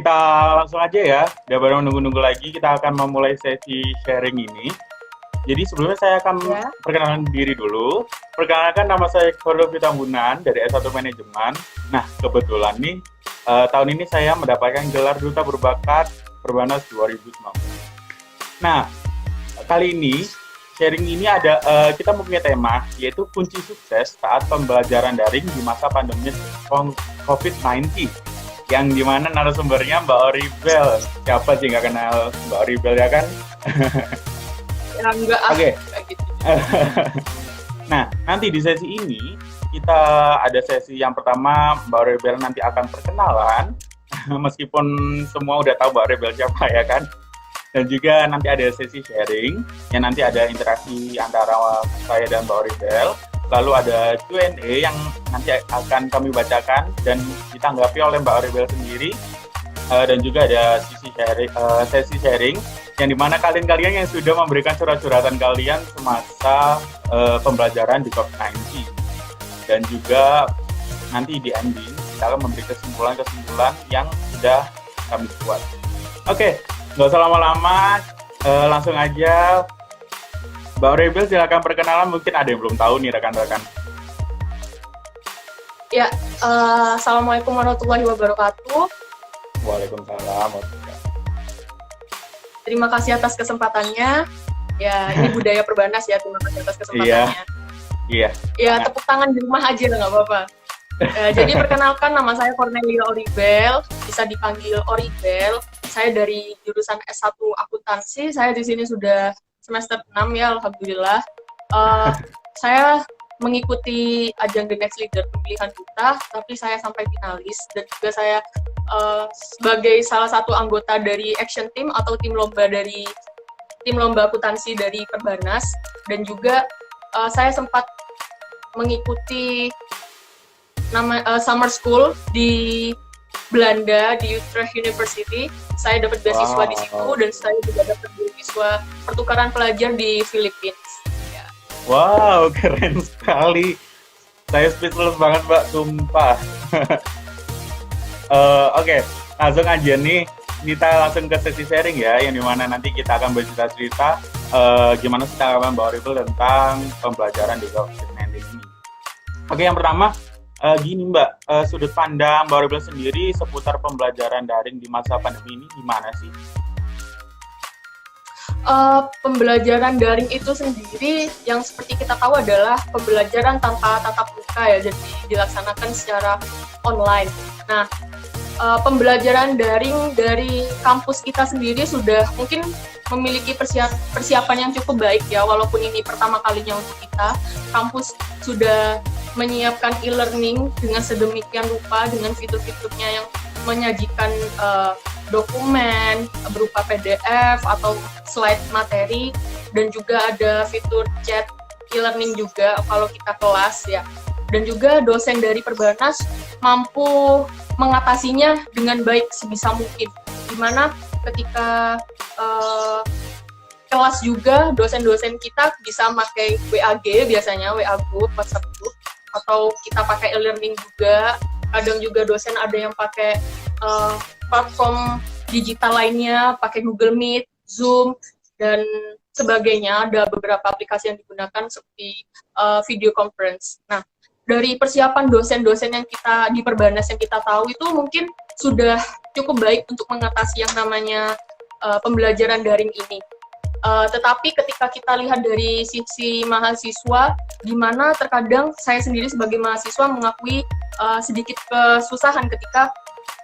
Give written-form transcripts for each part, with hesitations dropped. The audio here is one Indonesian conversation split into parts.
kita langsung aja ya. Daripada menunggu-nunggu lagi, kita akan memulai sesi sharing ini. Jadi sebelumnya saya akan Ya. perkenalkan diri dulu. Perkenalkan, nama saya Kordovi Tambunan dari S1 Manajemen. Nah, kebetulan nih tahun ini saya mendapatkan gelar Duta Berbakat Perbanas 2019. Nah, kali ini sharing ini ada kita mempunyai tema yaitu kunci sukses saat pembelajaran daring di masa pandemi COVID-19. Yang dimana narasumbernya Mbak Oribel. Siapa sih nggak kenal Mbak Oribel ya kan? Ya, enggak Oke. gitu. Nah, nanti di sesi ini kita ada sesi yang pertama, Mbak Rebel nanti akan perkenalan, meskipun semua udah tahu Mbak Rebel siapa ya kan. Dan juga nanti ada sesi sharing, yang nanti ada interaksi antara saya dan Mbak Rebel. Lalu ada Q&A yang nanti akan kami bacakan dan ditanggapi oleh Mbak Rebel sendiri. Dan juga ada sesi sharing yang dimana kalian-kalian yang sudah memberikan surat-suratan kalian semasa pembelajaran di COVID-19. Dan juga nanti di ending kita akan memberi kesimpulan-kesimpulan yang sudah kami buat. Oke, nggak usah lama-lama, langsung aja. Mbak Rebel silakan perkenalan, mungkin ada yang belum tahu nih rekan-rekan. Ya, Assalamualaikum warahmatullahi wabarakatuh. Waalaikumsalam. Terima kasih atas kesempatannya. Ya, ini budaya Perbanas ya, terima kasih atas kesempatannya. Iya. Ya, tepuk tangan di rumah aja, nggak apa-apa. Jadi perkenalkan, nama saya Cornelia Oribel, bisa dipanggil Oribel. Saya dari jurusan S1 Akuntansi, saya di sini sudah semester 6 ya, alhamdulillah. Saya mengikuti ajang The Next Leader pemilihan duta, tapi saya sampai finalis, dan juga saya sebagai salah satu anggota dari action team atau tim lomba akuntansi dari Perbanas, dan juga saya sempat mengikuti summer school di Belanda di Utrecht University. Saya dapat beasiswa di situ, dan saya juga dapat beasiswa pertukaran pelajar di Filipina. Ya. Wow, keren sekali. Saya speechless banget, Mbak, sumpah. Oke, langsung aja nih. Kita langsung ke sesi sharing ya, yang dimana nanti kita akan bercerita-cerita gimana sih tanggapan Mbak Oribel tentang pembelajaran di COVID-19 ini. Oke, yang pertama, gini Mbak, sudut pandang Mbak Oribel sendiri seputar pembelajaran daring di masa pandemi ini gimana sih? Pembelajaran daring itu sendiri yang seperti kita tahu adalah pembelajaran tanpa tatap muka ya, jadi dilaksanakan secara online. Nah, pembelajaran daring dari kampus kita sendiri sudah mungkin memiliki persiapan yang cukup baik ya, walaupun ini pertama kalinya untuk kita. Kampus sudah menyiapkan e-learning dengan sedemikian rupa, dengan fitur-fiturnya yang menyajikan dokumen berupa PDF atau slide materi, dan juga ada fitur chat e-learning juga kalau kita kelas ya. Dan juga dosen dari Perbanas mampu mengatasinya dengan baik sebisa mungkin. Dimana ketika kelas juga dosen-dosen kita bisa pakai WAG biasanya, WA group, WhatsApp group, atau kita pakai e-learning juga. Kadang juga dosen ada yang pakai platform digital lainnya, pakai Google Meet, Zoom, dan sebagainya. Ada beberapa aplikasi yang digunakan seperti video conference. Nah, dari persiapan dosen-dosen yang kita di Perbanas yang kita tahu itu mungkin sudah cukup baik untuk mengatasi yang namanya pembelajaran daring ini. Tetapi ketika kita lihat dari sisi mahasiswa, di mana terkadang saya sendiri sebagai mahasiswa mengakui sedikit kesusahan ketika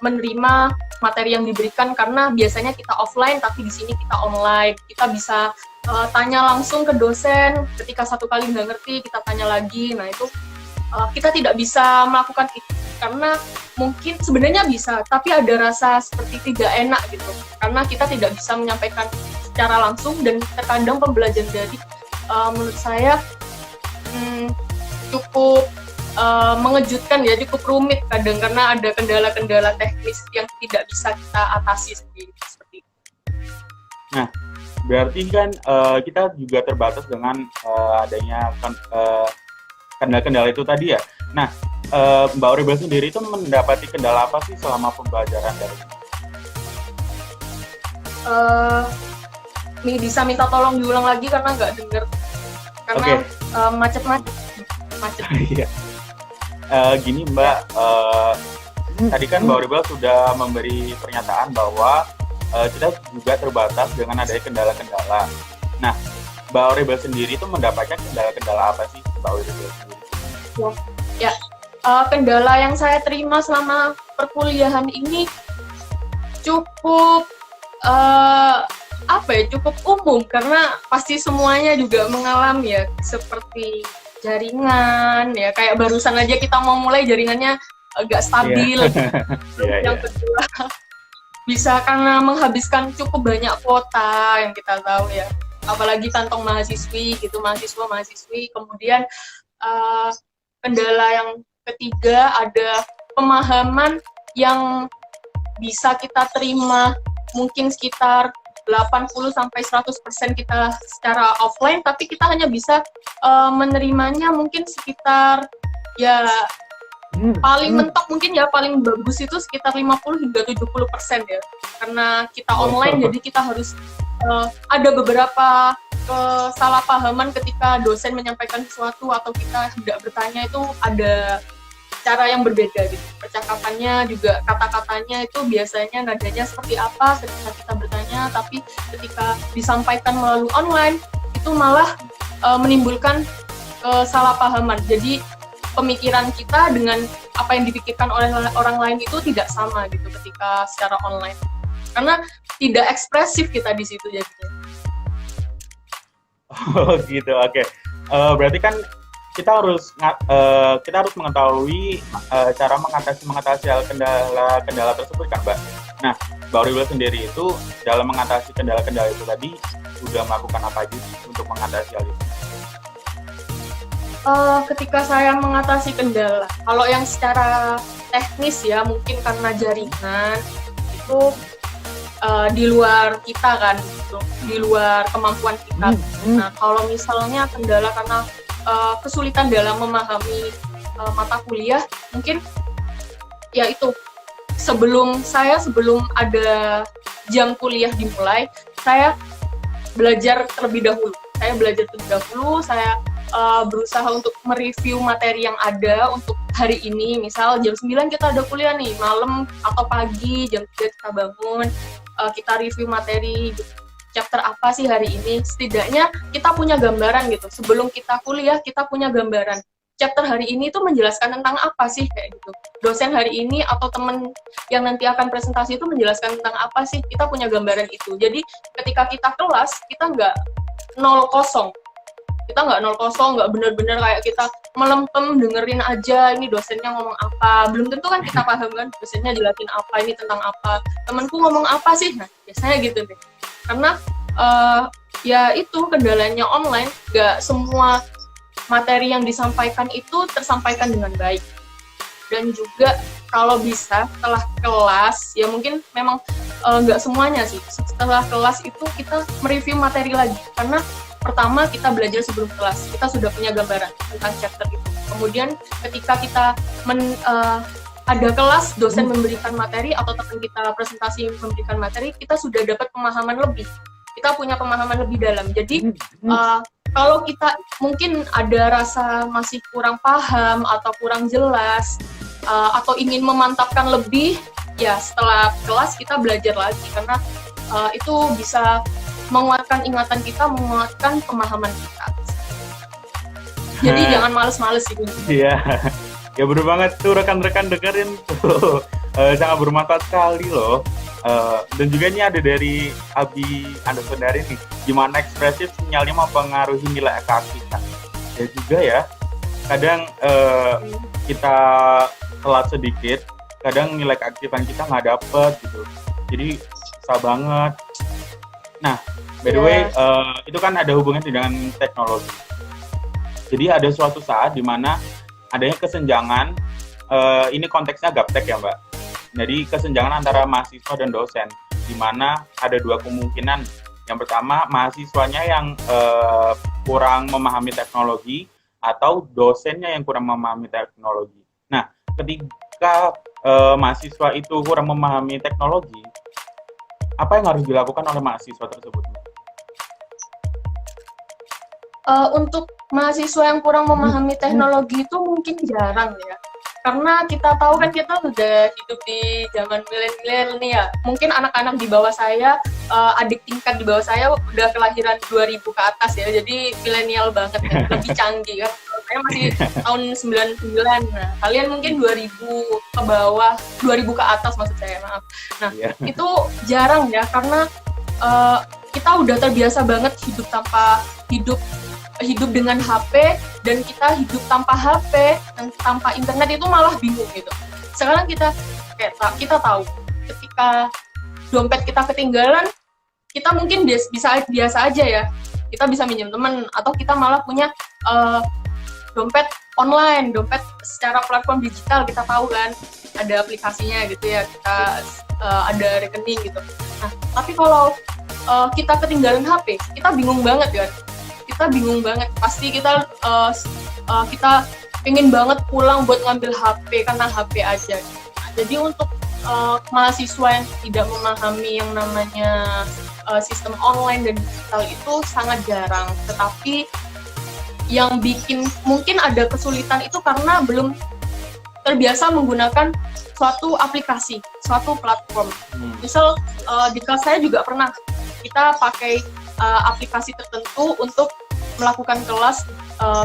menerima materi yang diberikan, karena biasanya kita offline tapi di sini kita online. Kita bisa tanya langsung ke dosen, ketika satu kali nggak ngerti kita tanya lagi. Nah itu kita tidak bisa melakukan itu karena mungkin sebenarnya bisa, tapi ada rasa seperti tidak enak gitu, karena kita tidak bisa menyampaikan secara langsung, dan terkadang pembelajaran dari menurut saya cukup mengejutkan ya, cukup rumit kadang karena ada kendala-kendala teknis yang tidak bisa kita atasi sendiri seperti itu. Nah, berarti kan kita juga terbatas dengan adanya kendala-kendala itu tadi ya. Nah, Mbak Oribel sendiri itu mendapati kendala apa sih selama pembelajaran dari ini? eh bisa minta tolong diulang lagi karena nggak denger, karena macet-macet. Iya. Gini Mbak, tadi kan Mbak Rebel sudah memberi pernyataan bahwa kita juga terbatas dengan adanya kendala-kendala. Nah, Mbak Rebel sendiri itu mendapatkan kendala-kendala apa sih Mbak Rebel sendiri? Ya, kendala yang saya terima selama perkuliahan ini cukup cukup umum, karena pasti semuanya juga mengalami ya, seperti jaringan ya, kayak barusan aja kita mau mulai jaringannya agak stabil. Yang kedua bisa karena menghabiskan cukup banyak kuota yang kita tahu ya, apalagi kantong mahasiswi gitu, mahasiswa-mahasiswi. Kemudian kendala yang ketiga ada pemahaman yang bisa kita terima mungkin sekitar 80-100% kita secara offline, tapi kita hanya bisa menerimanya mungkin sekitar ya paling mentok mungkin ya, paling bagus itu sekitar 50-70% ya, karena kita online. Jadi kita harus ada beberapa kesalahpahaman ketika dosen menyampaikan sesuatu atau kita hendak bertanya, itu ada cara yang berbeda gitu. Percakapannya juga, kata-katanya itu biasanya nadanya seperti apa ketika kita bertanya, tapi ketika disampaikan melalui online itu malah menimbulkan kesalahpahaman. Jadi pemikiran kita dengan apa yang dipikirkan oleh orang lain itu tidak sama gitu ketika secara online, karena tidak ekspresif kita di situ jadinya. Oh gitu, oke. Berarti kan kita harus mengetahui cara mengatasi kendala tersebut kan, Mbak. Nah, Mbak Rebel sendiri itu dalam mengatasi kendala-kendala itu tadi sudah melakukan apa aja untuk mengatasi hal itu? Ketika saya mengatasi kendala, kalau yang secara teknis ya mungkin karena jaringan itu di luar kita kan, gitu, di luar kemampuan kita. Nah, kalau misalnya kendala karena kesulitan dalam memahami mata kuliah, mungkin ya itu sebelum ada jam kuliah dimulai, saya belajar terlebih dahulu. Saya berusaha untuk mereview materi yang ada untuk hari ini. Misal jam 9 kita ada kuliah nih, malam atau pagi jam 3 kita bangun, kita review materi chapter apa sih hari ini. Setidaknya kita punya gambaran gitu. Sebelum kita kuliah, kita punya gambaran. Chapter hari ini tuh menjelaskan tentang apa sih, kayak gitu. Dosen hari ini atau teman yang nanti akan presentasi itu menjelaskan tentang apa sih, kita punya gambaran itu. Jadi ketika kita kelas, kita nggak 0-0. Kita nggak 0-0, nggak bener-bener kayak kita melempem dengerin aja ini dosennya ngomong apa. Belum tentu kan kita paham kan dosennya jelasin apa, ini tentang apa, temanku ngomong apa sih. Nah, biasanya gitu deh. Karena ya itu kendalanya online, nggak semua materi yang disampaikan itu tersampaikan dengan baik. Dan juga kalau bisa setelah kelas, ya mungkin memang nggak semuanya sih, setelah kelas itu kita mereview materi lagi. Karena pertama kita belajar sebelum kelas, kita sudah punya gambaran tentang chapter itu. Kemudian ketika kita ada kelas, dosen memberikan materi atau teman kita presentasi memberikan materi, kita sudah dapat pemahaman lebih. Kita punya pemahaman lebih dalam. Jadi kalau kita mungkin ada rasa masih kurang paham atau kurang jelas atau ingin memantapkan lebih, ya setelah kelas kita belajar lagi, karena itu bisa menguatkan ingatan kita, menguatkan pemahaman kita. Jadi jangan males-males gitu. Iya, ya bener banget tuh rekan-rekan, dengerin tuh. Sangat bermanfaat sekali loh. Dan juga ini ada dari Abi_Dari nih, gimana ekspresif sinyalnya mempengaruhi nilai keaktifan. Ya juga ya, kadang kita telat sedikit, kadang nilai keaktifan kita nggak dapet gitu. Jadi susah banget. Nah, by the way, itu kan ada hubungannya dengan teknologi. Jadi ada suatu saat di mana adanya kesenjangan, ini konteksnya gaptek ya Mbak. Jadi kesenjangan antara mahasiswa dan dosen, di mana ada dua kemungkinan. Yang pertama, mahasiswanya yang kurang memahami teknologi, atau dosennya yang kurang memahami teknologi. Nah, ketika mahasiswa itu kurang memahami teknologi, apa yang harus dilakukan oleh mahasiswa tersebut? Untuk mahasiswa yang kurang memahami teknologi itu mungkin jarang ya. Karena kita tahu kan kita sudah hidup di zaman milenial nih ya. Mungkin anak-anak di bawah saya, adik tingkat di bawah saya udah kelahiran 2000 ke atas ya. Jadi milenial banget ya, lebih canggih kan. Saya masih tahun 99. Nah, kalian mungkin 2000 ke bawah, 2000 ke atas maksud saya, maaf. Nah, itu jarang ya karena kita udah terbiasa banget hidup dengan HP, dan kita hidup tanpa HP dan tanpa internet itu malah bingung gitu. Sekarang kita tahu ketika dompet kita ketinggalan, kita mungkin biasa aja ya, kita bisa minjem teman, atau kita malah punya dompet online, dompet secara platform digital, kita tahu kan ada aplikasinya gitu ya, kita ada rekening gitu. Nah, tapi kalau kita ketinggalan HP, kita bingung banget kan. Pasti kita pengen banget pulang buat ngambil HP karena HP aja. Nah, jadi untuk mahasiswa yang tidak memahami yang namanya sistem online dan digital itu sangat jarang. Tetapi yang bikin mungkin ada kesulitan itu karena belum terbiasa menggunakan suatu aplikasi, suatu platform. Misal di kelas saya juga pernah kita pakai aplikasi tertentu untuk melakukan kelas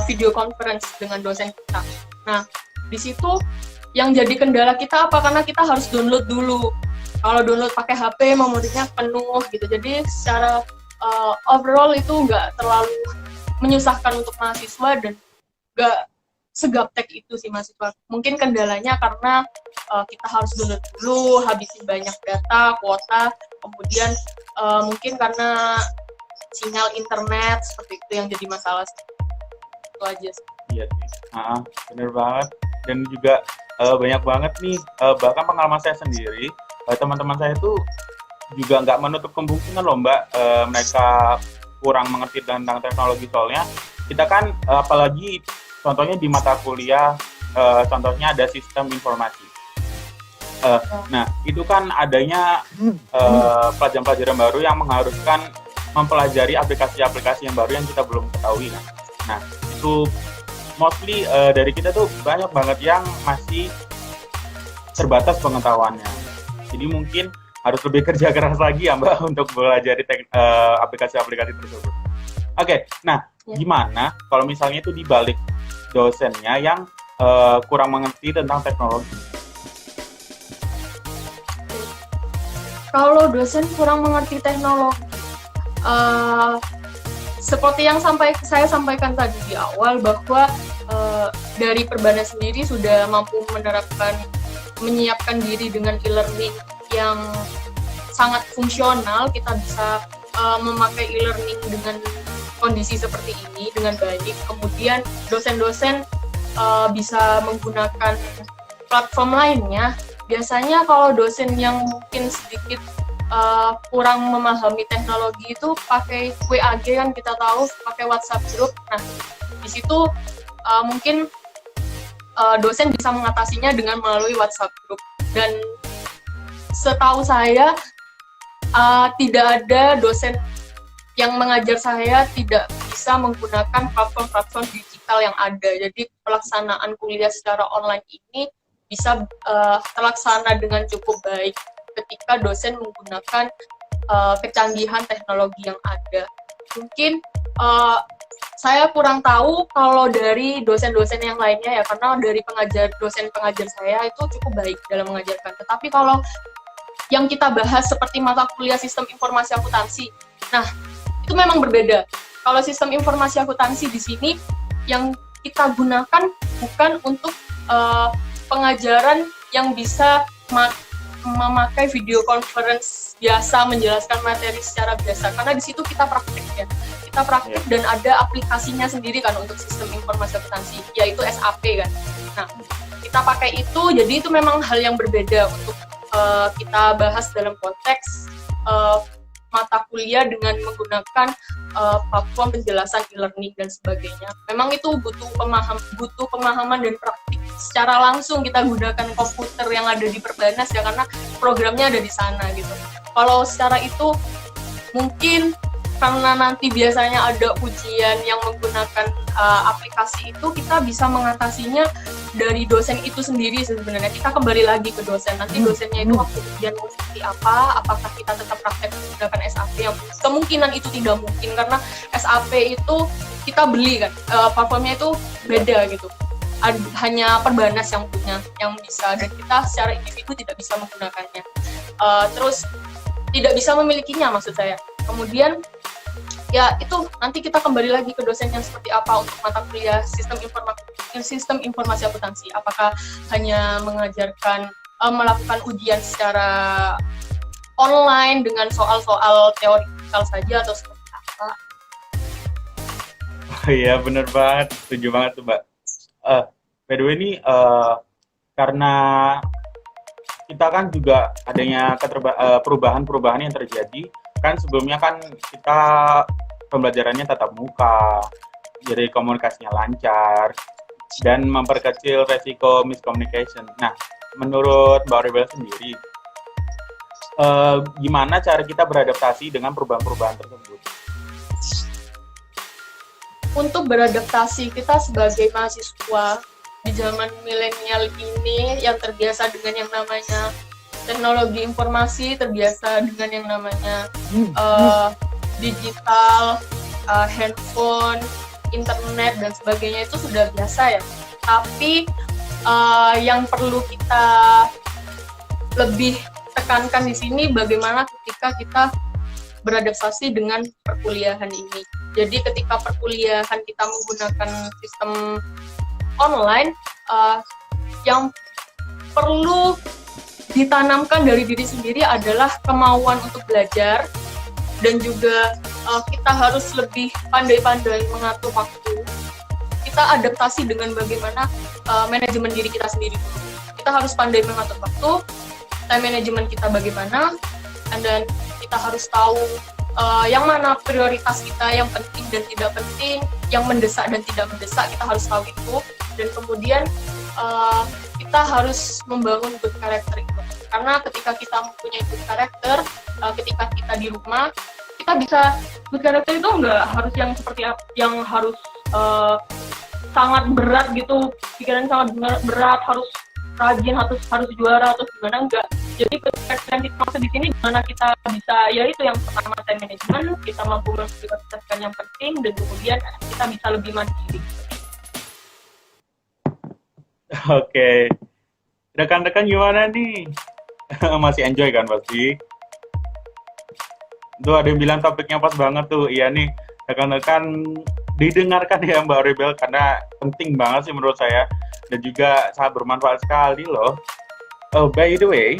video conference dengan dosen kita. Nah, di situ yang jadi kendala kita apa? Karena kita harus download dulu. Kalau download pakai HP, memorinya penuh gitu. Jadi secara overall itu nggak terlalu menyusahkan untuk mahasiswa dan nggak segaptek itu sih mahasiswa. Mungkin kendalanya karena kita harus download dulu, habisin banyak data, kuota, kemudian mungkin karena sinyal internet seperti itu yang jadi masalah. Itu aja sih. Iya sih, bener banget. Dan juga banyak banget nih, bahkan pengalaman saya sendiri, teman-teman saya itu juga nggak menutup kemungkinan loh Mbak, mereka kurang mengerti tentang teknologi. Soalnya kita kan apalagi contohnya di mata kuliah, contohnya ada sistem informasi. Nah, itu kan adanya pelajaran-pelajaran baru yang mengharuskan mempelajari aplikasi-aplikasi yang baru yang kita belum ketahui kan. Nah, itu mostly dari kita tuh banyak banget yang masih terbatas pengetahuannya. Jadi mungkin harus lebih kerja keras lagi ya Mbak untuk belajar aplikasi-aplikasi tersebut. Oke, nah gimana kalau misalnya itu dibalik dosennya yang kurang mengerti tentang teknologi? Kalau dosen kurang mengerti teknologi, seperti yang saya sampaikan tadi di awal bahwa dari Perbanas sendiri sudah mampu menyiapkan diri dengan e-learning yang sangat fungsional. Kita bisa memakai e-learning dengan kondisi seperti ini dengan baik. Kemudian dosen-dosen bisa menggunakan platform lainnya. Biasanya kalau dosen yang mungkin sedikit kurang memahami teknologi itu pakai WAG kan, kita tahu pakai WhatsApp group. Nah, di situ mungkin dosen bisa mengatasinya dengan melalui WhatsApp group. Dan setahu saya tidak ada dosen yang mengajar saya tidak bisa menggunakan platform-platform digital yang ada. Jadi pelaksanaan kuliah secara online ini bisa terlaksana dengan cukup baik ketika dosen menggunakan kecanggihan teknologi yang ada. Mungkin saya kurang tahu kalau dari dosen-dosen yang lainnya ya, karena dari dosen pengajar saya itu cukup baik dalam mengajarkan. Tetapi kalau yang kita bahas seperti mata kuliah sistem informasi akuntansi, nah itu memang berbeda. Kalau sistem informasi akuntansi di sini yang kita gunakan bukan untuk pengajaran yang bisa memakai video conference biasa menjelaskan materi secara biasa, karena di situ kita praktik ya, dan ada aplikasinya sendiri kan untuk sistem informasi akuntansi, yaitu SAP kan. Nah, kita pakai itu, jadi itu memang hal yang berbeda untuk kita bahas dalam konteks mata kuliah dengan menggunakan platform penjelasan e-learning dan sebagainya. Memang itu butuh pemahaman dan praktik secara langsung. Kita gunakan komputer yang ada di Perbanas ya, karena programnya ada di sana gitu. Kalau secara itu mungkin karena nanti biasanya ada ujian yang menggunakan aplikasi itu, kita bisa mengatasinya dari dosen itu sendiri sebenarnya. Kita kembali lagi ke dosen. Nanti dosennya itu waktu ujian mau seperti apa, apakah kita tetap praktek menggunakan SAP, yang kemungkinan itu tidak mungkin karena SAP itu kita beli kan, platformnya itu beda gitu. Hanya Perbanas yang punya, yang bisa, dan kita secara individu tidak bisa menggunakannya. Terus tidak bisa memilikinya maksud saya. Kemudian ya itu nanti kita kembali lagi ke dosen yang seperti apa untuk mata kuliah sistem informasi akuntansi. Apakah hanya mengajarkan melakukan ujian secara online dengan soal-soal teoritikal saja atau seperti apa? Oh iya, bener banget. Setuju banget tuh, Mbak. By the way, ini karena kita kan juga adanya perubahan-perubahan yang terjadi. Kan sebelumnya kan kita pembelajarannya tatap muka, jadi komunikasinya lancar, dan memperkecil resiko miscommunication. Nah, menurut Mbak Rebel sendiri, gimana cara kita beradaptasi dengan perubahan-perubahan tersebut? Untuk beradaptasi, kita sebagai mahasiswa di zaman milenial ini yang terbiasa dengan yang namanya teknologi informasi, terbiasa dengan yang namanya digital, handphone, internet, dan sebagainya, itu sudah biasa ya. Tapi yang perlu kita lebih tekankan di sini bagaimana ketika kita beradaptasi dengan perkuliahan ini. Jadi ketika perkuliahan kita menggunakan sistem online, yang perlu ditanamkan dari diri sendiri adalah kemauan untuk belajar, dan juga kita harus lebih pandai-pandai mengatur waktu. Kita adaptasi dengan bagaimana manajemen diri kita sendiri dulu. Kita harus pandai mengatur waktu, time management kita bagaimana, dan kita harus tahu yang mana prioritas kita, yang penting dan tidak penting, yang mendesak dan tidak mendesak, kita harus tahu itu. Dan kemudian kita harus membangun good character itu. Karena ketika kita mempunyai good character, ketika kita di rumah, kita bisa, good character itu nggak harus yang seperti yang harus sangat berat gitu, pikiran sangat berat, harus rajin, harus juara atau gimana, enggak. Jadi good character yang kita maksud di sini gimana kita bisa, ya itu yang pertama time management, kita mampu memprioritaskan yang penting, dan kemudian kita bisa lebih mandiri. Oke. Rekan-rekan gimana nih? Masih enjoy kan pasti? Tuh ada yang bilang topiknya pas banget tuh. Iya nih, rekan-rekan didengarkan ya Mbak Rebel, karena penting banget sih menurut saya, dan juga sangat bermanfaat sekali loh. Oh, by the way,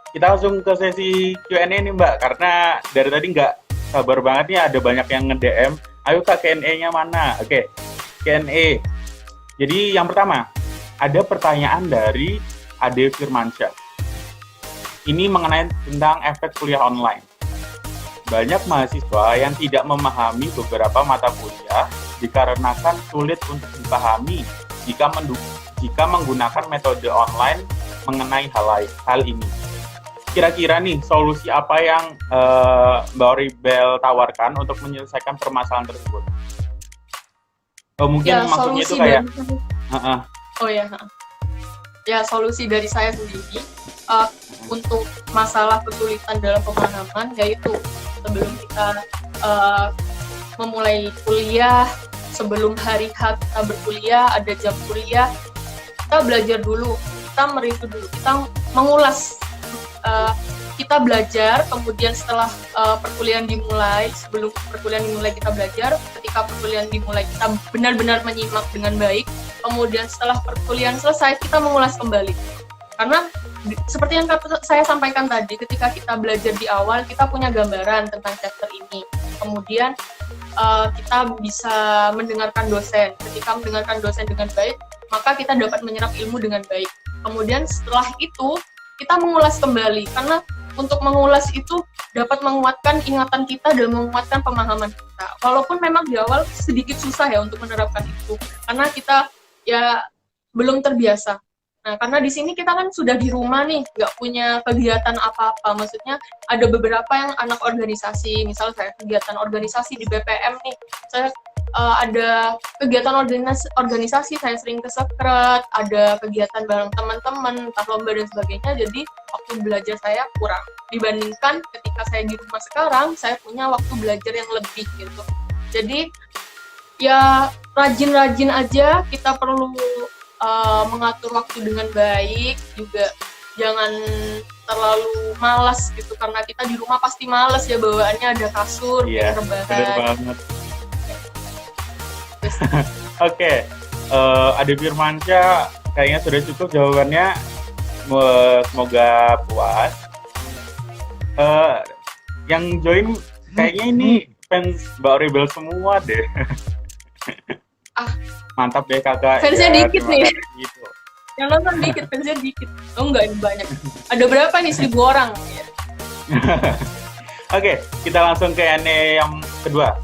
kita langsung ke sesi Q&A nih Mbak, karena dari tadi nggak sabar banget nih, ada banyak yang nge-DM. Ayo Kak, Q&A-nya mana? Oke, Q&A. Jadi yang pertama, ada pertanyaan dari Ade Firmansyah. Ini mengenai tentang efek kuliah online. Banyak mahasiswa yang tidak memahami beberapa mata kuliah dikarenakan sulit untuk dipahami jika menggunakan metode online mengenai hal ini. Kira-kira nih, solusi apa yang Mbak Rebel tawarkan untuk menyelesaikan permasalahan tersebut? Mungkin ya, maksudnya itu kayak... Oh ya, ya solusi dari saya sendiri untuk masalah kesulitan dalam pemahaman, yaitu sebelum kita memulai kuliah, sebelum hari H kita berkuliah, ada jam kuliah, kita belajar dulu, kita mereview dulu, kita mengulas, kita belajar, kemudian setelah perkuliahan dimulai, sebelum perkuliahan dimulai kita belajar, ketika perkuliahan dimulai kita benar-benar menyimak dengan baik, kemudian setelah perkuliahan selesai kita mengulas kembali. Karena seperti yang saya sampaikan tadi, ketika kita belajar di awal kita punya gambaran tentang chapter ini, kemudian kita bisa mendengarkan dosen. Ketika mendengarkan dosen dengan baik, maka kita dapat menyerap ilmu dengan baik. Kemudian setelah itu kita mengulas kembali, karena untuk mengulas itu dapat menguatkan ingatan kita dan menguatkan pemahaman kita. Walaupun memang di awal sedikit susah ya untuk menerapkan itu, karena kita ya belum terbiasa. Nah, karena di sini kita kan sudah di rumah nih, nggak punya kegiatan apa-apa. Maksudnya ada beberapa yang anak organisasi, misal saya kegiatan organisasi di BPM nih, saya ada kegiatan organisasi, saya sering ke sekret, ada kegiatan bareng teman-teman, entah lomba dan sebagainya, jadi waktu belajar saya kurang. Dibandingkan ketika saya di rumah sekarang, saya punya waktu belajar yang lebih gitu. Jadi ya rajin-rajin aja, kita perlu mengatur waktu dengan baik, juga jangan terlalu malas gitu, karena kita di rumah pasti malas ya, bawaannya ada kasur, Iya, rebahan. bener banget. Oke, Ade Firmansyah, kayaknya sudah cukup jawabannya. Semoga puas. Yang join kayaknya ini fans Mbak Rebel semua deh. Mantap deh kakak. Fansnya ya, dikit terima nih. kasih gitu. Yang nonton dikit, fansnya dikit. Oh enggak, ini banyak. Ada berapa nih? 1.000 orang. Ya. Oke, kita langsung ke yang kedua.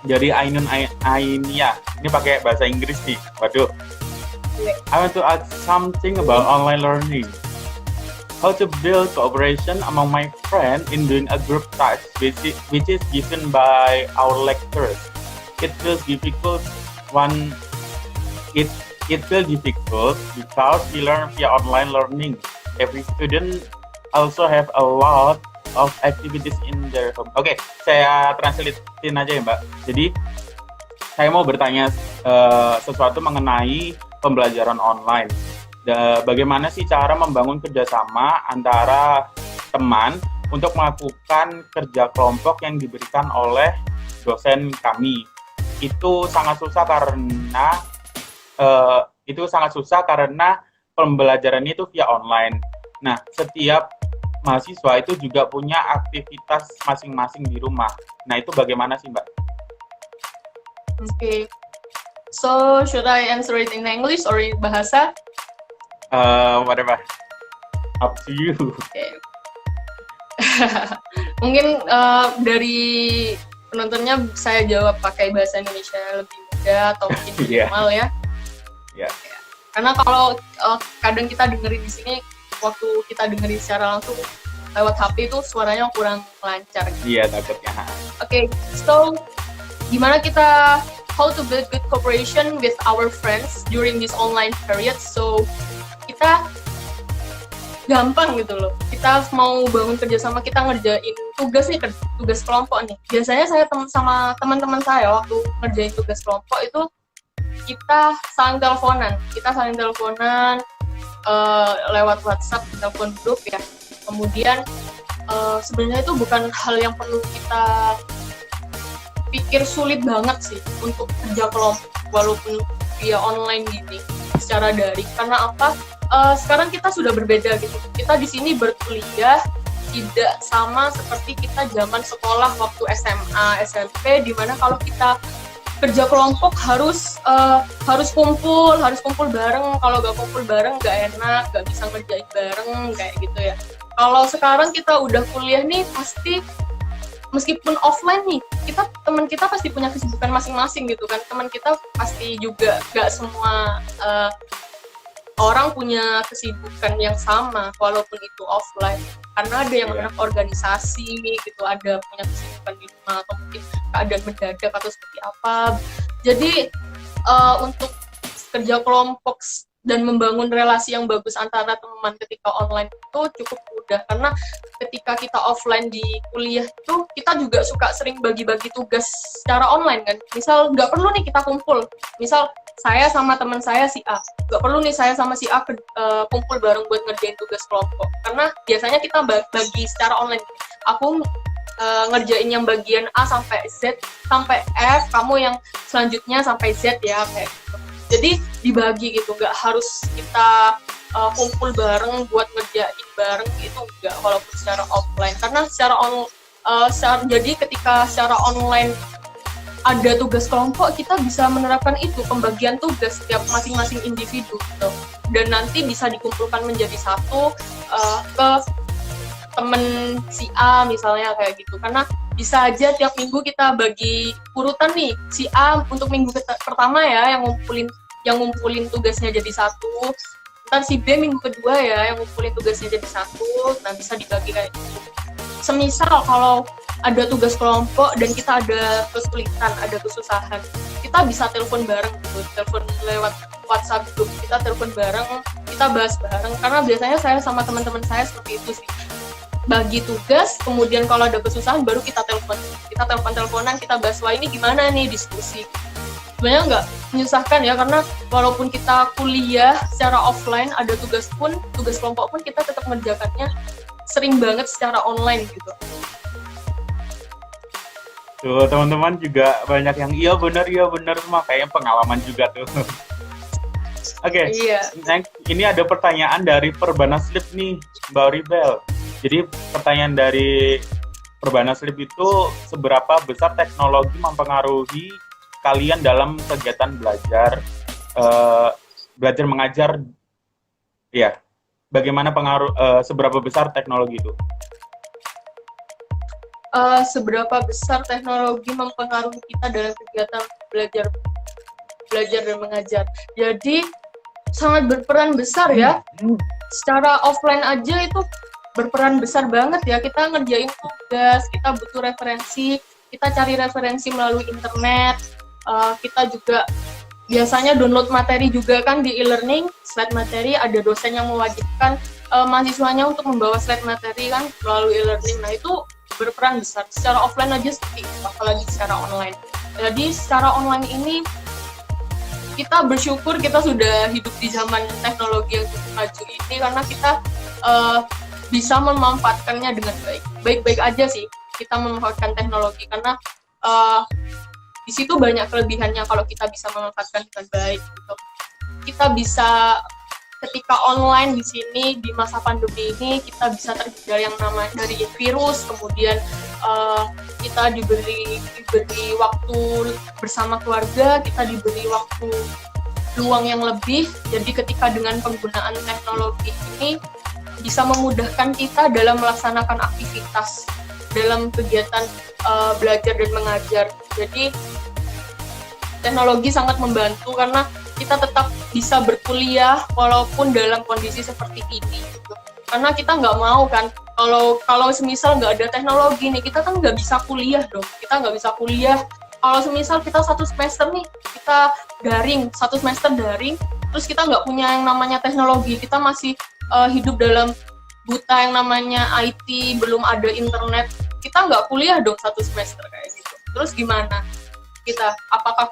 Dari Ainun Ainia. Ini pakai bahasa Inggris nih. Waduh. I want to ask something about online learning. How to build cooperation among my friends in doing a group task which is given by our lecturers. It feels difficult because we learn via online learning. Every student also have a lot of activities in their home. Oke, saya translatein aja ya Mbak. Jadi saya mau bertanya sesuatu mengenai pembelajaran online. Bagaimana sih cara membangun kerjasama antara teman untuk melakukan kerja kelompok yang diberikan oleh dosen kami? Itu sangat susah karena pembelajarannya itu via online. Nah, setiap mahasiswa itu juga punya aktivitas masing-masing di rumah. Nah, itu bagaimana sih, Mbak? Okay. So, should I answer it in English or in bahasa? Whatever. Up to you. Okay. Mungkin dari penontonnya saya jawab pakai bahasa Indonesia lebih mudah atau mungkin minimal ya. Yeah. Karena kalau kadang kita dengerin di sini, waktu kita dengerin secara langsung lewat HP itu suaranya kurang lancar. Iya, takutnya. Okay, so gimana kita how to build good cooperation with our friends during this online period? So kita gampang gitu loh. Kita mau bangun kerjasama, kita ngerjain tugas nih, tugas kelompok nih. Biasanya saya sama teman-teman saya waktu ngerjain tugas kelompok itu kita saling teleponan. Lewat WhatsApp, telepon grup ya. Kemudian sebenarnya itu bukan hal yang perlu kita pikir sulit banget sih untuk kerja kelompok walaupun via online gini secara daring. Karena apa? Sekarang kita sudah berbeda gitu. Kita di sini berkuliah tidak sama seperti kita zaman sekolah waktu SMA, SMP, di mana kalau kita kerja kelompok harus kumpul bareng. Kalau nggak kumpul bareng nggak enak, nggak bisa ngerjain bareng kayak gitu ya. Kalau sekarang kita udah kuliah nih, pasti meskipun offline nih, teman kita pasti punya kesibukan masing-masing gitu kan. Teman kita pasti juga nggak semua orang punya kesibukan yang sama walaupun itu offline, karena ada yang anak organisasi gitu, ada punya kesibukan di rumah atau mungkin keadaan mendadak atau seperti apa. Jadi untuk kerja kelompok dan membangun relasi yang bagus antara teman ketika online itu cukup mudah, karena ketika kita offline di kuliah itu kita juga suka sering bagi-bagi tugas secara online kan. Misal nggak perlu nih kita kumpul, misal saya sama teman saya si A, nggak perlu nih saya sama si A kumpul bareng buat ngerjain tugas kelompok, karena biasanya kita bagi secara online. Aku ngerjain yang bagian A sampai Z sampai F, kamu yang selanjutnya sampai Z ya, kayak gitu. Jadi dibagi gitu, nggak harus kita kumpul bareng buat ngerjain bareng, itu enggak walaupun secara offline. Karena jadi ketika secara online ada tugas kelompok, kita bisa menerapkan itu, pembagian tugas setiap masing-masing individu gitu. Dan nanti bisa dikumpulkan menjadi satu ke temen si A misalnya kayak gitu. Karena bisa aja tiap minggu kita bagi urutan nih, si A untuk minggu pertama ya yang ngumpulin tugasnya jadi satu, ntar si B minggu kedua ya yang ngumpulin tugasnya jadi satu, nah bisa dibagi kayak gitu. Semisal kalau ada tugas kelompok dan kita ada kesulitan, ada kesusahan, kita bisa telepon bareng gitu, telepon lewat WhatsApp group, kita telepon bareng, kita bahas bareng, karena biasanya saya sama teman-teman saya seperti itu sih, bagi tugas, kemudian kalau ada kesusahan baru kita telepon-teleponan, kita bahas, wah ini gimana nih, diskusi. Sebenarnya nggak menyusahkan ya, karena walaupun kita kuliah secara offline, ada tugas kelompok pun kita tetap mengerjakannya sering banget secara online gitu. Tuh teman-teman juga banyak yang iya benar semua, kayaknya pengalaman juga tuh. Oke, Iya. Ini ada pertanyaan dari Perbana Slip nih, Mbak Ribel. Jadi pertanyaan dari Perbana Slip itu, seberapa besar teknologi mempengaruhi kalian dalam kegiatan belajar mengajar, ya? Bagaimana seberapa besar teknologi itu? Seberapa besar teknologi mempengaruhi kita dalam kegiatan belajar dan mengajar. Jadi sangat berperan besar ya. Secara offline aja itu berperan besar banget ya. Kita ngerjain tugas, kita butuh referensi, kita cari referensi melalui internet. Kita juga biasanya download materi juga kan di e-learning, slide materi, ada dosen yang mewajibkan mahasiswanya untuk membawa slide materi kan melalui e-learning. Nah itu berperan besar. Secara offline aja seperti itu, apalagi secara online. Jadi secara online ini kita bersyukur kita sudah hidup di zaman teknologi yang cukup maju ini, karena kita bisa memanfaatkannya dengan baik. Baik-baik aja sih kita memanfaatkan teknologi, karena di situ banyak kelebihannya kalau kita bisa memanfaatkan dengan baik gitu. Kita bisa ketika online di sini di masa pandemi ini, kita bisa terhindar yang namanya dari virus, kemudian kita diberi waktu bersama keluarga, kita diberi waktu luang yang lebih. Jadi ketika dengan penggunaan teknologi ini bisa memudahkan kita dalam melaksanakan aktivitas dalam kegiatan belajar dan mengajar. Jadi teknologi sangat membantu karena kita tetap bisa berkuliah walaupun dalam kondisi seperti ini gitu. Karena kita nggak mau kan kalau semisal nggak ada teknologi nih, kita kan nggak bisa kuliah dong. Kita nggak bisa kuliah kalau semisal kita satu semester nih kita satu semester daring, terus kita nggak punya yang namanya teknologi, kita masih hidup dalam buta yang namanya IT, belum ada internet, kita nggak kuliah dong satu semester kayak gitu. Terus gimana kita, apakah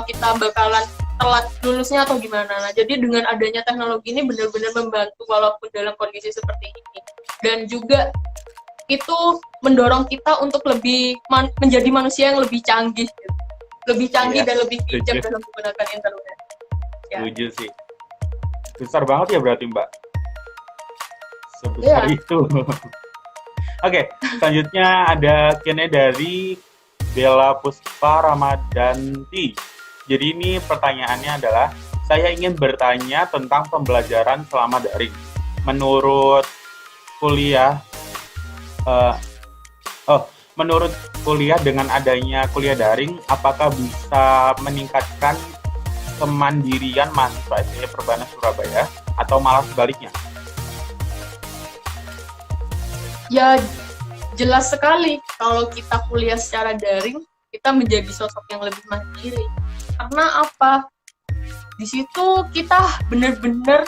kita bakalan telat lulusnya atau gimana? Nah, jadi dengan adanya teknologi ini benar-benar membantu walaupun dalam kondisi seperti ini. Dan juga itu mendorong kita untuk lebih menjadi manusia yang lebih canggih, gitu. Lebih canggih dan lebih bijak dalam menggunakan internet. Ya. Setuju sih. Besar banget ya berarti Mbak. Sebesar itu. Oke, selanjutnya ada Q&A dari Bella Puspa Ramadanti. Jadi ini pertanyaannya adalah, saya ingin bertanya tentang pembelajaran selama daring. Menurut kuliah, menurut kuliah dengan adanya kuliah daring, apakah bisa meningkatkan kemandirian mahasiswa STI Perbana Surabaya atau malah sebaliknya? Ya, jelas sekali kalau kita kuliah secara daring, kita menjadi sosok yang lebih mandiri. Karena apa? Di situ kita benar-benar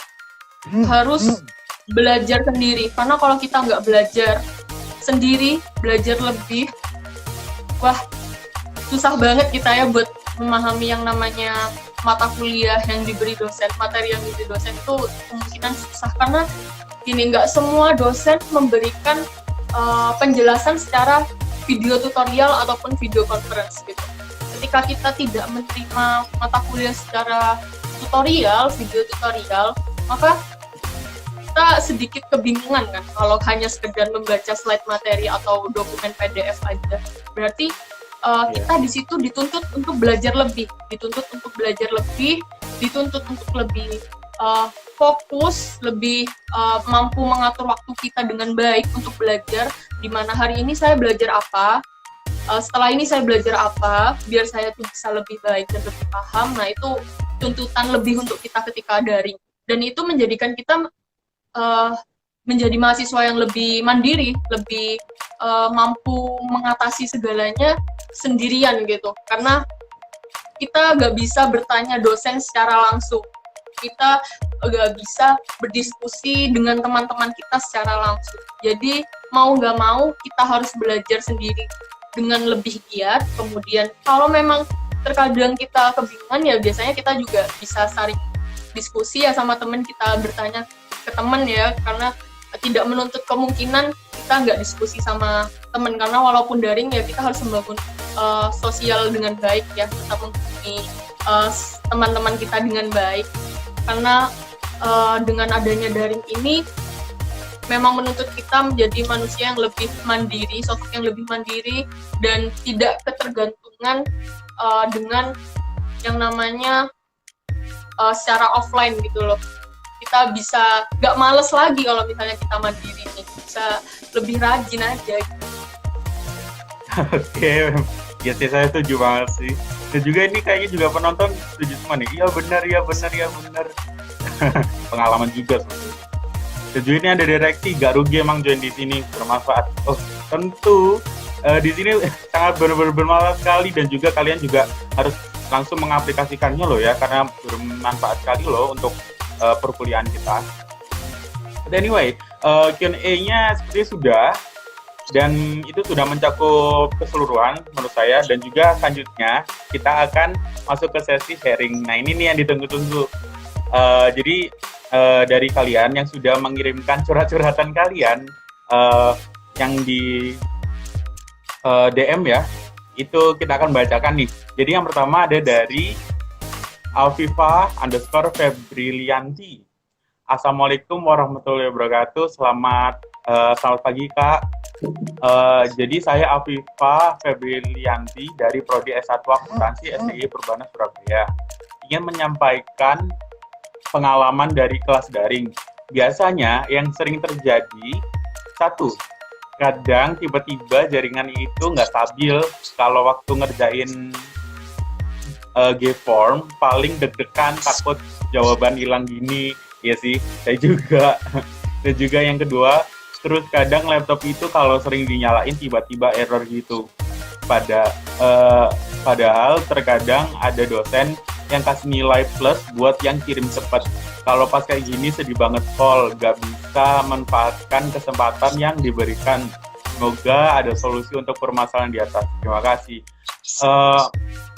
harus belajar sendiri. Karena kalau kita nggak belajar sendiri, belajar lebih, wah, susah banget kita ya buat memahami yang namanya mata kuliah yang diberi dosen, materi yang diberi dosen itu kemungkinan susah. Karena gini, nggak semua dosen memberikan penjelasan secara video tutorial ataupun video conference gitu. Ketika kita tidak menerima mata kuliah secara tutorial, video tutorial, maka kita sedikit kebingungan kan kalau hanya sekedar membaca slide materi atau dokumen PDF aja. Berarti kita di situ dituntut untuk belajar lebih, dituntut untuk lebih fokus, lebih mampu mengatur waktu kita dengan baik untuk belajar. Di mana hari ini saya belajar apa, setelah ini saya belajar apa, biar saya tuh bisa lebih baik dan lebih paham. Nah itu tuntutan lebih untuk kita ketika daring. dan itu menjadikan kita menjadi mahasiswa yang lebih mandiri, lebih mampu mengatasi segalanya sendirian gitu, karena kita nggak bisa bertanya dosen secara langsung, kita nggak bisa berdiskusi dengan teman-teman kita secara langsung. Jadi mau nggak mau kita harus belajar sendiri dengan lebih giat. Kemudian kalau memang terkadang kita kebingungan, ya biasanya kita juga bisa saling diskusi ya sama teman, kita bertanya ke teman ya, karena tidak menuntut kemungkinan kita nggak diskusi sama teman, karena walaupun daring ya kita harus membangun sosial dengan baik ya, tetap menghubungi teman-teman kita dengan baik, karena dengan adanya daring ini memang menuntut kita menjadi manusia yang lebih mandiri, sosok yang lebih mandiri dan tidak ketergantungan dengan yang namanya secara offline gitu loh. Kita bisa nggak males lagi kalau misalnya kita mandiri nih, bisa lebih rajin aja gitu. Oke, ya sih saya setuju banget sih. Dan juga ini kayaknya juga penonton setuju semua nih. Iya benar, ya benar, ya benar. Pengalaman juga sebenarnya. Dan juga ini ada direksi, gak rugi emang join di sini, bermanfaat. Oh tentu di sini sangat benar-benar bermanfaat sekali, dan juga kalian juga harus langsung mengaplikasikannya loh ya, karena bermanfaat sekali loh untuk perkuliahan kita. But anyway, Q&A-nya seperti sudah. Dan itu sudah mencakup keseluruhan menurut saya, dan juga selanjutnya kita akan masuk ke sesi sharing. Nah ini nih yang ditunggu-tunggu. Jadi dari kalian yang sudah mengirimkan curhat-curhatan kalian yang di DM ya, itu kita akan bacakan nih. Jadi yang pertama ada dari Alfifa_Febrilianti. Assalamualaikum warahmatullahi wabarakatuh. Selamat pagi Kak. Jadi saya Alfifa Febrilianti dari Prodi S1 Akuntansi STI Perbanas Surabaya. Ingin menyampaikan pengalaman dari kelas daring. Biasanya yang sering terjadi, satu, kadang tiba-tiba jaringan itu nggak stabil. Kalau waktu ngerjain G-form, paling deg-degan, takut jawaban hilang gini. Ya sih, saya juga. Dan juga yang kedua, terus kadang laptop itu kalau sering dinyalain tiba-tiba error gitu. Padahal terkadang ada dosen yang kasih nilai plus buat yang kirim cepat. Kalau pas kayak gini sedih banget Pol, gak bisa manfaatkan kesempatan yang diberikan. Semoga ada solusi untuk permasalahan di atas. Terima kasih.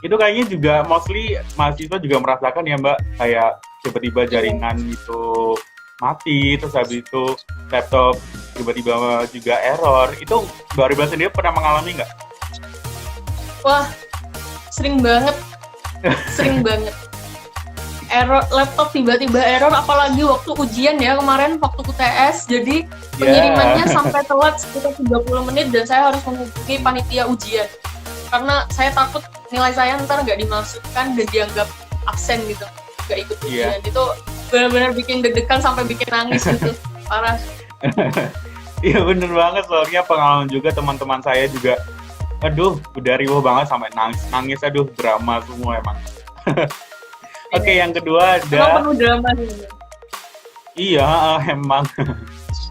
Itu kayaknya juga mostly mahasiswa juga merasakan ya Mbak, kayak tiba-tiba jaringan itu mati, terus habis itu laptop tiba-tiba juga error. Itu Mbak Rebel sendiri pernah mengalami nggak? Wah, sering banget. Sering banget. Error, laptop tiba-tiba error, apalagi waktu ujian ya kemarin, waktu UTS. Jadi pengirimannya sampai telat sekitar 30 menit dan saya harus menghubungi panitia ujian. Karena saya takut nilai saya ntar nggak dimasukkan dan dianggap absen gitu, nggak ikut ujian. Itu benar-benar bikin deg-degan sampai bikin nangis gitu, parah. Iya bener banget, soalnya pengalaman juga teman-teman saya juga, aduh udah riuh banget sampai nangis, aduh drama semua emang. Oke, yang kedua ada. Emang penuh drama nih. Iya emang.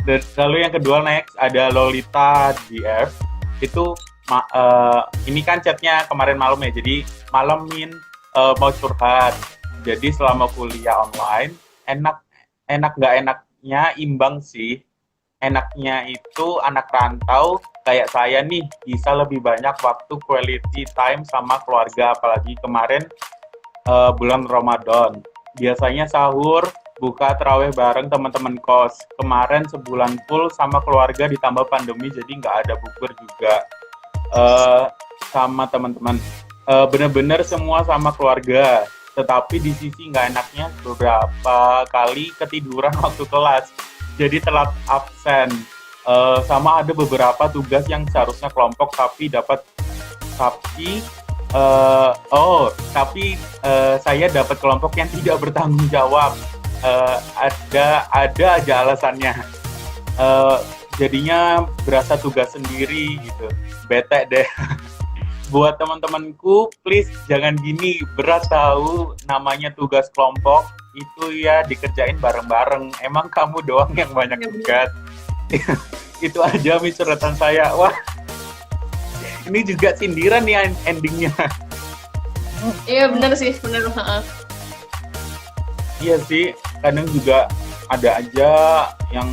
Dan lalu yang kedua next ada Lolita DF. Itu ini kan chatnya kemarin malam ya, jadi malam mau curhat. Jadi selama kuliah online enak nggak enaknya imbang sih. Enaknya itu anak rantau kayak saya nih bisa lebih banyak waktu quality time sama keluarga, apalagi kemarin bulan Ramadan. Biasanya sahur, buka tarawih bareng teman-teman kos. Kemarin sebulan full sama keluarga ditambah pandemi, jadi nggak ada bukber juga sama teman-teman. Bener-bener semua sama keluarga. Tetapi di sisi nggak enaknya beberapa kali ketiduran waktu kelas, jadi telat absen. Sama ada beberapa tugas yang seharusnya kelompok tapi saya dapat kelompok yang tidak bertanggung jawab. Ada aja alasannya. Jadinya berasa tugas sendiri gitu. Bete deh. buat teman-temanku, please jangan gini, berat tahu namanya tugas kelompok, itu ya dikerjain bareng-bareng. Emang kamu doang yang banyak tugas. Itu aja curhatan saya. Wah, ini juga sindiran nih endingnya. Iya benar sih, benar. Iya sih, kadang juga ada aja yang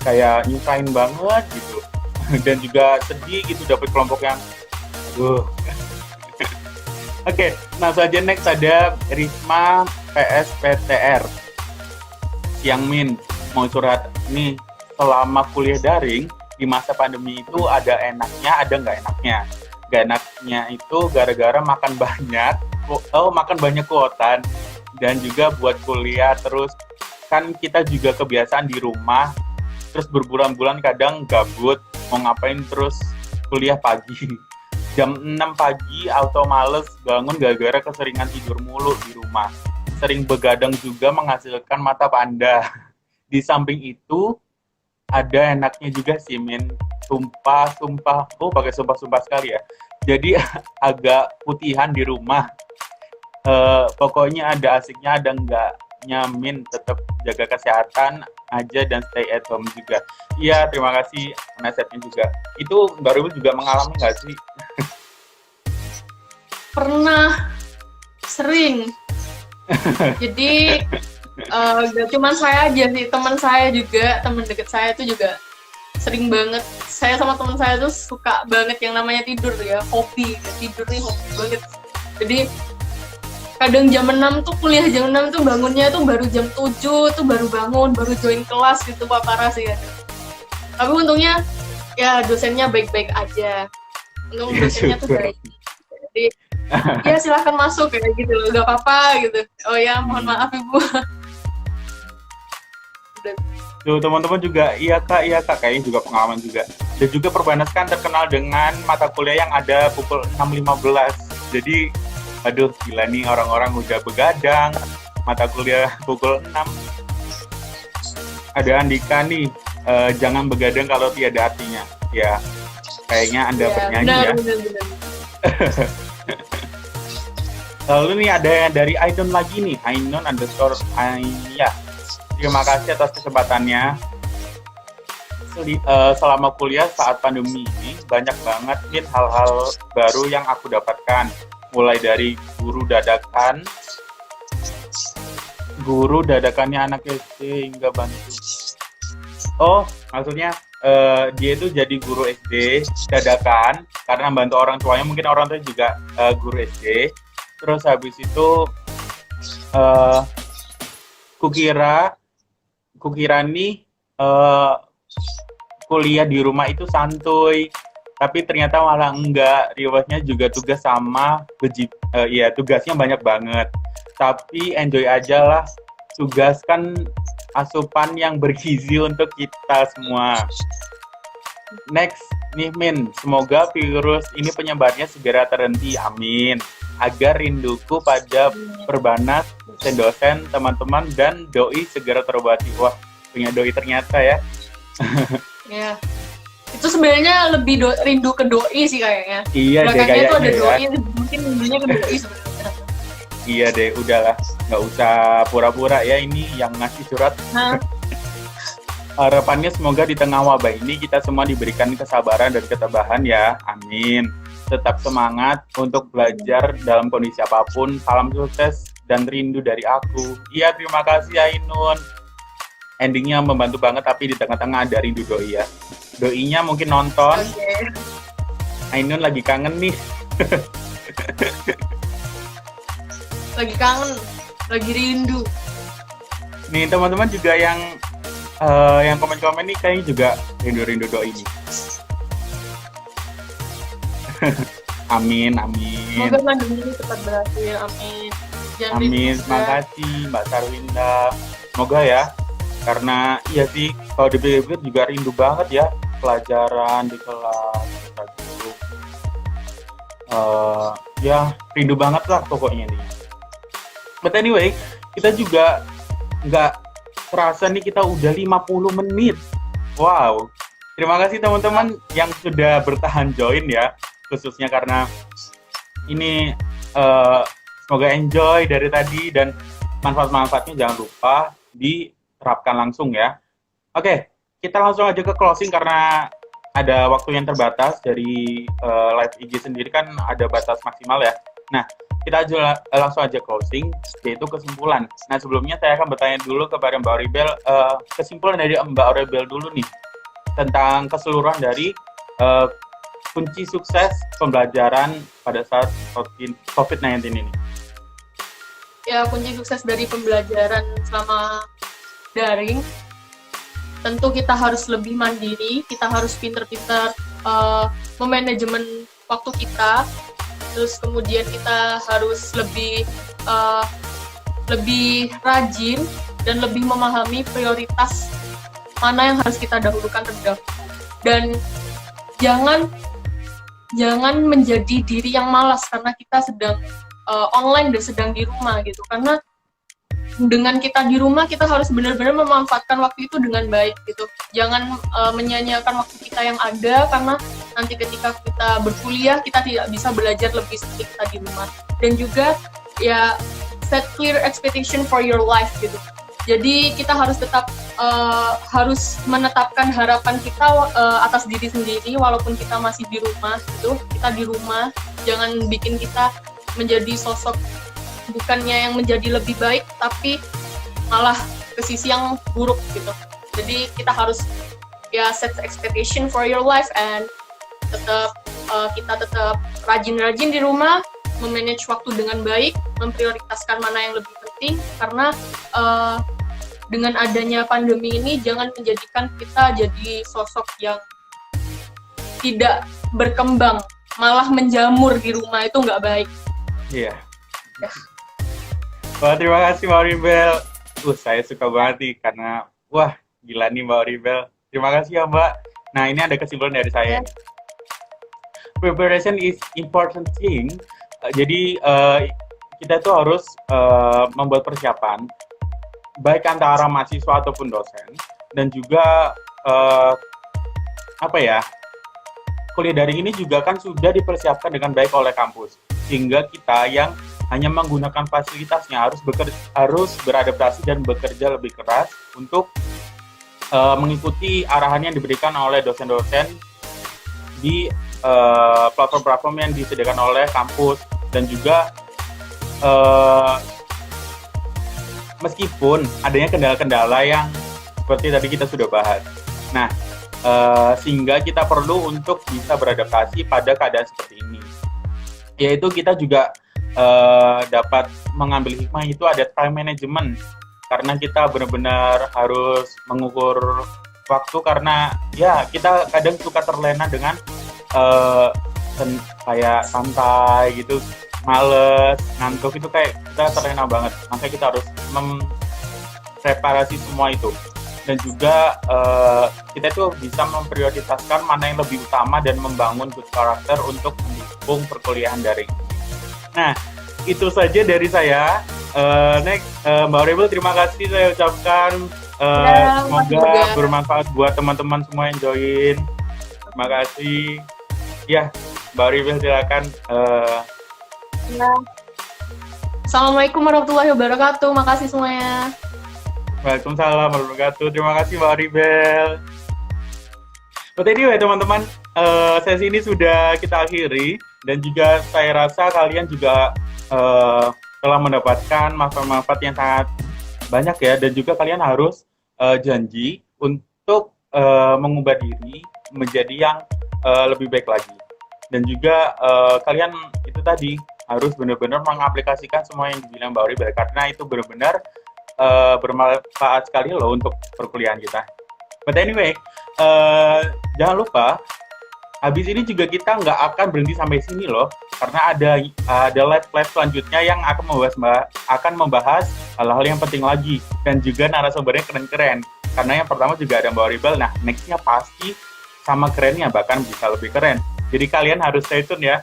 kayak nyusahin banget gitu. Dan juga sedih gitu dapat kelompok yang Oke, nah saja next ada Risma PSPTR. Siang Min, mau curhat nih, selama kuliah daring di masa pandemi itu ada enaknya, ada nggak enaknya. Nggak enaknya itu gara-gara makan banyak kuotan dan juga buat kuliah terus kan kita juga kebiasaan di rumah terus berbulan-bulan kadang gabut mau ngapain terus kuliah pagi. Jam 6 pagi auto males bangun gara-gara keseringan tidur mulu di rumah. Sering begadang juga menghasilkan mata panda. Di samping itu ada enaknya juga sih Min. Sumpah, pakai sumpah sekali ya. Jadi agak putihan di rumah. Pokoknya ada asiknya, ada enggaknya Min. Tetap jaga kesehatan aja dan stay at home juga. Iya, terima kasih nasihatnya juga. Itu Mbak Rubel juga mengalami nggak sih? Pernah, sering. Jadi gak cuma saya aja sih, teman saya juga, teman deket saya itu juga sering banget. Saya sama teman saya tuh suka banget yang namanya tidur ya, hobi. Tidur nih hobi banget. Jadi kadang jam 6 tuh kuliah jam 6 tuh bangunnya tuh baru jam 7 tuh baru bangun, baru join kelas gitu, Pak, parah sih ya. Tapi untungnya ya dosennya baik-baik aja. Untung dosennya tuh baik. Jadi ya silahkan masuk kayak gitu loh, gak apa-apa gitu. Oh ya mohon maaf Ibu. Tuh teman-teman juga, iya kak, kayaknya juga pengalaman juga. Dan juga Perbanas kan terkenal dengan mata kuliah yang ada pukul 6.15. Jadi aduh gila nih orang-orang udah begadang, mata kuliah pukul 6. Ada Andika nih, jangan begadang kalau tiada artinya. Ya, kayaknya Anda bernyanyi ya. Benar. Lalu nih ada yang dari Ainon lagi nih, Ainon_Ainia. Terima kasih atas kesempatannya. Selama kuliah saat pandemi ini banyak banget nih hal-hal baru yang aku dapatkan. Mulai dari guru dadakannya anak SD hingga bantu. Oh, maksudnya dia itu jadi guru SD dadakan karena bantu orang tuanya, mungkin orang tuanya juga guru SD. Terus habis itu kukira nih kuliah di rumah itu santuy, tapi ternyata malah enggak. Riwayatnya juga tugas sama tugasnya banyak banget. Tapi enjoy aja lah. Tugas kan asupan yang bergizi untuk kita semua. Next nih Min, semoga virus ini penyebarnya segera terhenti, amin. Agar rinduku pada Perbanas, dosen, teman-teman, dan doi segera terobati. Wah, punya doi ternyata ya. Ya, itu sebenarnya lebih rindu ke doi sih kayaknya. Iya deh, kayaknya tuh ada doi, ya. mungkin rindunya ke doi sebenarnya. Iya deh, udahlah, nggak usah pura-pura ya, ini yang ngasih surat. Harapannya semoga di tengah wabah ini kita semua diberikan kesabaran dan ketabahan ya, amin. Tetap semangat untuk belajar dalam kondisi apapun. Salam sukses dan rindu dari aku. Iya, terima kasih Ainun. Endingnya membantu banget, tapi di tengah-tengah ada rindu doi ya. Doinya mungkin nonton. Okay. Ainun lagi kangen nih. Lagi kangen, lagi rindu. Nih teman-teman juga yang komen-komen nih kayaknya juga rindu-rindu doi ini. Amin. Semoga pandemi ini cepat berakhir, amin. Jangan amin, terima kasih Mbak Sarwinda. Semoga ya, karena iya sih kalau dipikir juga rindu banget ya pelajaran di kelas gitu. Ya rindu banget lah pokoknya nih. But anyway, kita juga nggak terasa nih kita udah 50 menit. Wow. Terima kasih teman-teman yang sudah bertahan join ya. khususnya karena ini semoga enjoy dari tadi dan manfaat-manfaatnya jangan lupa diterapkan langsung ya. Oke, kita langsung aja ke closing karena ada waktu yang terbatas dari live IG sendiri kan ada batas maksimal ya. Nah, kita langsung aja closing, yaitu kesimpulan. Nah, sebelumnya saya akan bertanya dulu kepada Mbak Auribel, kesimpulan dari Mbak Auribel dulu nih, tentang keseluruhan dari kunci sukses pembelajaran pada saat COVID-19 ini. Ya, kunci sukses dari pembelajaran selama daring, tentu kita harus lebih mandiri, kita harus pintar-pintar memanajemen waktu kita, terus kemudian kita harus lebih rajin dan lebih memahami prioritas mana yang harus kita dahulukan terlebih dahulu. Dan jangan menjadi diri yang malas karena kita sedang online dan sedang di rumah gitu. Karena dengan kita di rumah kita harus benar-benar memanfaatkan waktu itu dengan baik gitu. Jangan menyia-nyiakan waktu kita yang ada karena nanti ketika kita berkuliah kita tidak bisa belajar lebih seperti kita di rumah. Dan juga ya set clear expectation for your life gitu. Jadi kita harus tetap harus menetapkan harapan kita atas diri sendiri walaupun kita masih di rumah gitu. Kita di rumah, jangan bikin kita menjadi sosok bukannya yang menjadi lebih baik tapi malah ke sisi yang buruk gitu. Jadi kita harus ya set expectation for your life and kita tetap rajin-rajin di rumah, memanage waktu dengan baik, memprioritaskan mana yang lebih penting karena dengan adanya pandemi ini jangan menjadikan kita jadi sosok yang tidak berkembang, malah menjamur di rumah, itu nggak baik. Iya. Yeah. Wah, terima kasih Mbak Auribel. Saya suka banget nih karena wah gila nih Mbak Auribel. Terima kasih ya Mbak. Nah, ini ada kesimpulan dari saya. Preparation is important thing. Jadi kita tuh harus membuat persiapan baik antara mahasiswa ataupun dosen dan juga kuliah daring ini juga kan sudah dipersiapkan dengan baik oleh kampus sehingga kita yang hanya menggunakan fasilitasnya harus beradaptasi dan bekerja lebih keras untuk mengikuti arahan yang diberikan oleh dosen-dosen di platform-platform yang disediakan oleh kampus dan juga meskipun adanya kendala-kendala yang seperti tadi kita sudah bahas. Nah, sehingga kita perlu untuk bisa beradaptasi pada keadaan seperti ini. Yaitu kita juga dapat mengambil hikmah itu ada time management. Karena kita benar-benar harus mengukur waktu karena ya kita kadang suka terlena dengan kayak santai gitu, males, ngantuk itu kayak kita terlena banget. Makanya kita harus mempreparasi semua itu. Dan juga kita itu bisa memprioritaskan mana yang lebih utama dan membangun good karakter untuk mendukung perkuliahan daring. Nah, itu saja dari saya. Next, Mbak Auribel terima kasih saya ucapkan. Semoga bermanfaat buat teman-teman semua yang join. Terima kasih. Ya, Mbak Auribel silakan. Assalamualaikum warahmatullahi wabarakatuh. Makasih semuanya. Waalaikumsalam warahmatullahi wabarakatuh. Terima kasih Mbak Auribel. But anyway teman-teman, sesi ini sudah kita akhiri dan juga saya rasa kalian juga telah mendapatkan manfaat-manfaat yang sangat banyak ya, dan juga kalian harus janji untuk mengubah diri menjadi yang lebih baik lagi. Dan juga kalian itu tadi harus benar-benar mengaplikasikan semua yang dibilang Mbak Auribel karena itu benar-benar bermanfaat sekali loh untuk perkuliahan kita. But anyway, jangan lupa habis ini juga kita nggak akan berhenti sampai sini loh, karena ada live selanjutnya yang akan membahas hal-hal yang penting lagi dan juga narasumbernya keren-keren. Karena yang pertama juga ada Mbak Auribel, nah nextnya pasti sama kerennya, bahkan bisa lebih keren. Jadi kalian harus stay tune ya.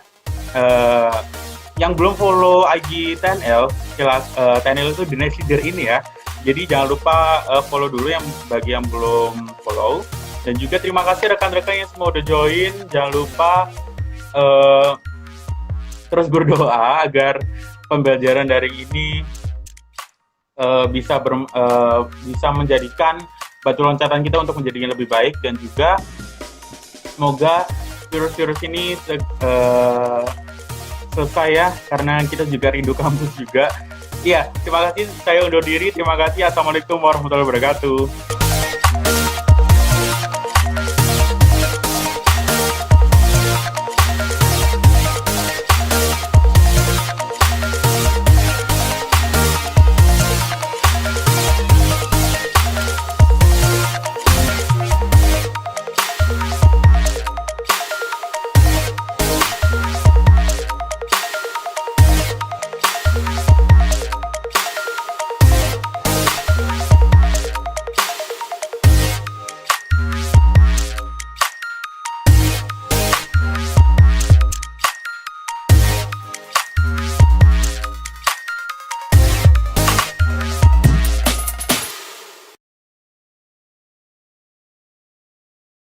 Yang belum follow IG TNL, TNL itu The Next Leader ini ya. Jadi jangan lupa follow dulu bagi yang belum follow. Dan juga terima kasih rekan-rekan yang semua udah join. Jangan lupa eh, terus berdoa agar pembelajaran daring ini bisa menjadikan batu loncatan kita untuk menjadi yang lebih baik, dan juga semoga virus-virus ini selesai ya, karena kita juga rindu kampus juga. Iya, terima kasih. Saya undur diri. Terima kasih. Assalamualaikum warahmatullahi wabarakatuh.